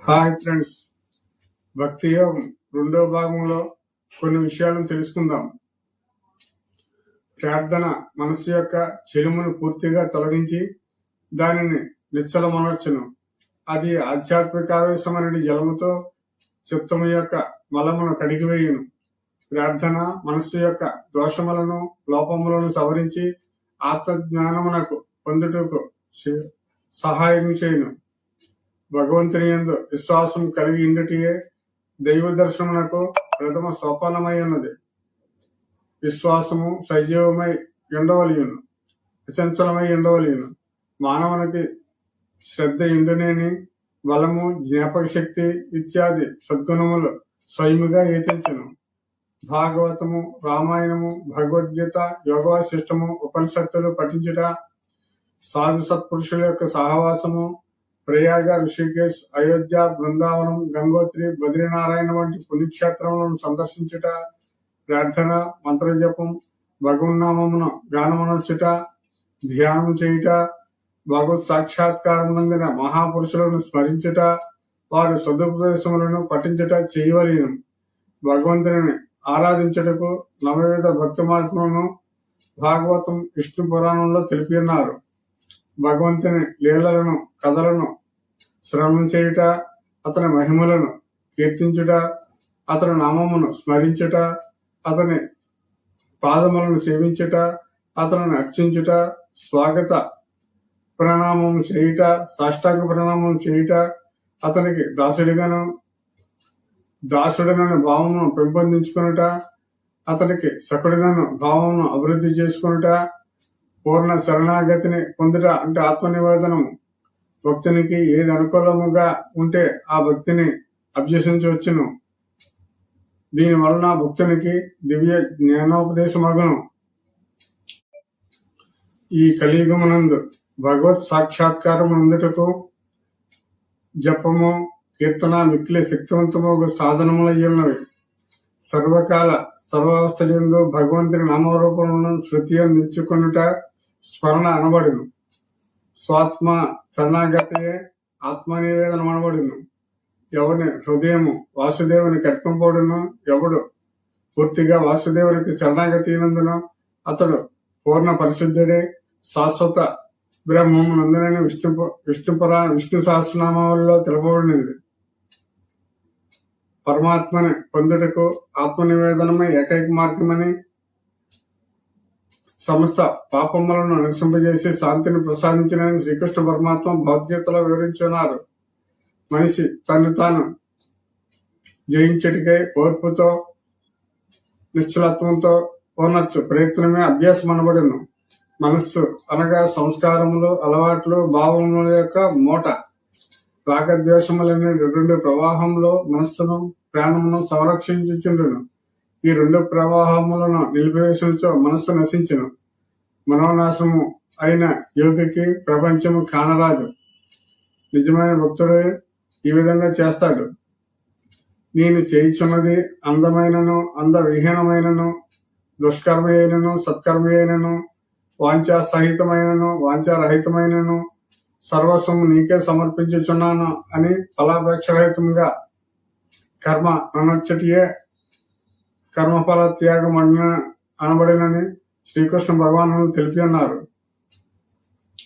Hi friends, భక్తి యోగం రెండో భాగంలో కొన్ని విషయాలను తెలుసుకుందాం. ప్రార్థన మనస్సు యొక్క చెలుమును పూర్తిగా తొలగించి దానిని నిశ్చలమనర్చును. అది ఆధ్యాత్మికావేశమైన జలముతో చిత్తము యొక్క మలమును కడిగివేయును. ప్రార్థన మనస్సు యొక్క దోషములను లోపములను సవరించి ఆత్మజ్ఞానమునకు పొందుటకు సహాయం చేయును. భగవంతుని యందు విశ్వాసం కలిగి ఇందుటియే దైవ దర్శనమునకు ప్రథమ సోపానమై ఉన్నది. విశ్వాసము సజీవమై ఉండవలయును, అచంచలమై ఉండవలయును. మానవునికి శ్రద్ధ ఇండునేని బలము, జ్ఞాపక శక్తి ఇత్యాది సద్గుణములు స్వయముగా ఏతించును. భాగవతము, రామాయణము, భగవద్గీత, యోగవాసిష్టము, ఉపనిషత్తులు పఠించుట, సాధు సత్పురుషుల యొక్క సహవాసము, ప్రయాగ, ఋషికేశ్, అయోధ్య, బృందావనం, గంగోత్రి, బద్రీనారాయణ వంటి పుణ్యక్షేత్రములను సందర్శించుట, ప్రార్థన, మంత్రజపం, భగవన్నామమును గానమనర్చుట, ధ్యానం చేయుట, భగవత్ సాక్షాత్కారమునందిన మహాపురుషులను స్మరించుట, వారి సదుపదేశములను పఠించుట చేయవలెను. భగవంతుని ఆరాధించుటకు నవవిధ భక్తి మార్గములను భాగవతం, విష్ణు పురాణంలో తెలిపి ఉన్నారు. భగవంతుని లీలలను, కథలను శ్రవణం చేయుట, అతని మహిమలను కీర్తించుట, అతని నామమును స్మరించుట, అతని పాదములను సేవించుట, అతనిని అర్చించుట, స్వాగత ప్రణామం చేయుట, సాష్టాంగ ప్రణామం చేయుట, అతనికి దాసుడినని భావమును పెంపొందించుకొనుట, అతనికి సకుడినను భావమును అభివృద్ధి చేసుకొనుట, పూర్ణ శరణాగతిని పొందుట అంటే ఆత్మనివేదనము. భక్తునికి ఏది అనుకూలముగా ఉంటే ఆ భక్తిని అభ్యసించవచ్చును. దీని వలన భక్తునికి దివ్య జ్ఞానోపదేశమగును. ఈ కలియుగమునందు భగవత్ సాక్షాత్కారము అందుటకు జపము, కీర్తన మిక్కిలి శక్తివంతము సాధనములయ్యున్నవి. సర్వకాల సర్వావస్థలందు భగవంతుని నామరూపములను శృతిగా నిలుచుకొనుట స్మరణ అనబడును. స్వాత్మ శరణాగతియే ఆత్మనివేదన అనబడును. ఎవరి హృదయము వాసుదేవునికి అర్పింపబడును, ఎవడు పూర్తిగా వాసుదేవునికి శరణాగతి నందును అతడు పూర్ణ పరిశుద్ధుడే. శాశ్వత బ్రహ్మము నందునని విష్ణు సహస్రనామాలలో తెలుపబడినది. పరమాత్మని పొందుటకు ఆత్మనివేదనమే ఏకైక మార్గమని, సమస్త పాపములను నశింపజేసి శాంతిని ప్రసాదించినని శ్రీకృష్ణ పరమాత్మ భగవద్గీతలో వివరించున్నారు. మనిషి తను తాను జయించటికై ఓర్పుతో, నిశ్చలత్వంతో పోనొచ్చు ప్రయత్నమే అభ్యాసం అనబడును. మనస్సు అనగా సంస్కారములు, అలవాట్లు, భావముల యొక్క మూట. రాగద్వేషములనే రెండు ప్రవాహంలో మనస్సును, ప్రాణమును సంరక్షించుచుండును. ఈ రెండు ప్రవాహములను నిలిపివేసినచో మనస్సు నశించును. మనోనాశము అయిన యోగికి ప్రపంచము కానరాదు. నిజమైన భక్తుడు ఈ విధంగా చేస్తాడు. నేను చేయుచున్నది అందమైనను, అందవిహీనమైనను, దుష్కర్మ అయినను, సత్కర్మ అయినను, వాంఛాసహితమైనను, వాంఛారహితమైనను సర్వస్వము నీకే సమర్పించుచున్నాను అని ఫలాపేక్షరహితంగా కర్మ అనొచ్చటియే కర్మఫల త్యాగం అనబడినని శ్రీకృష్ణ భగవానులు తెలిపి ఉన్నారు.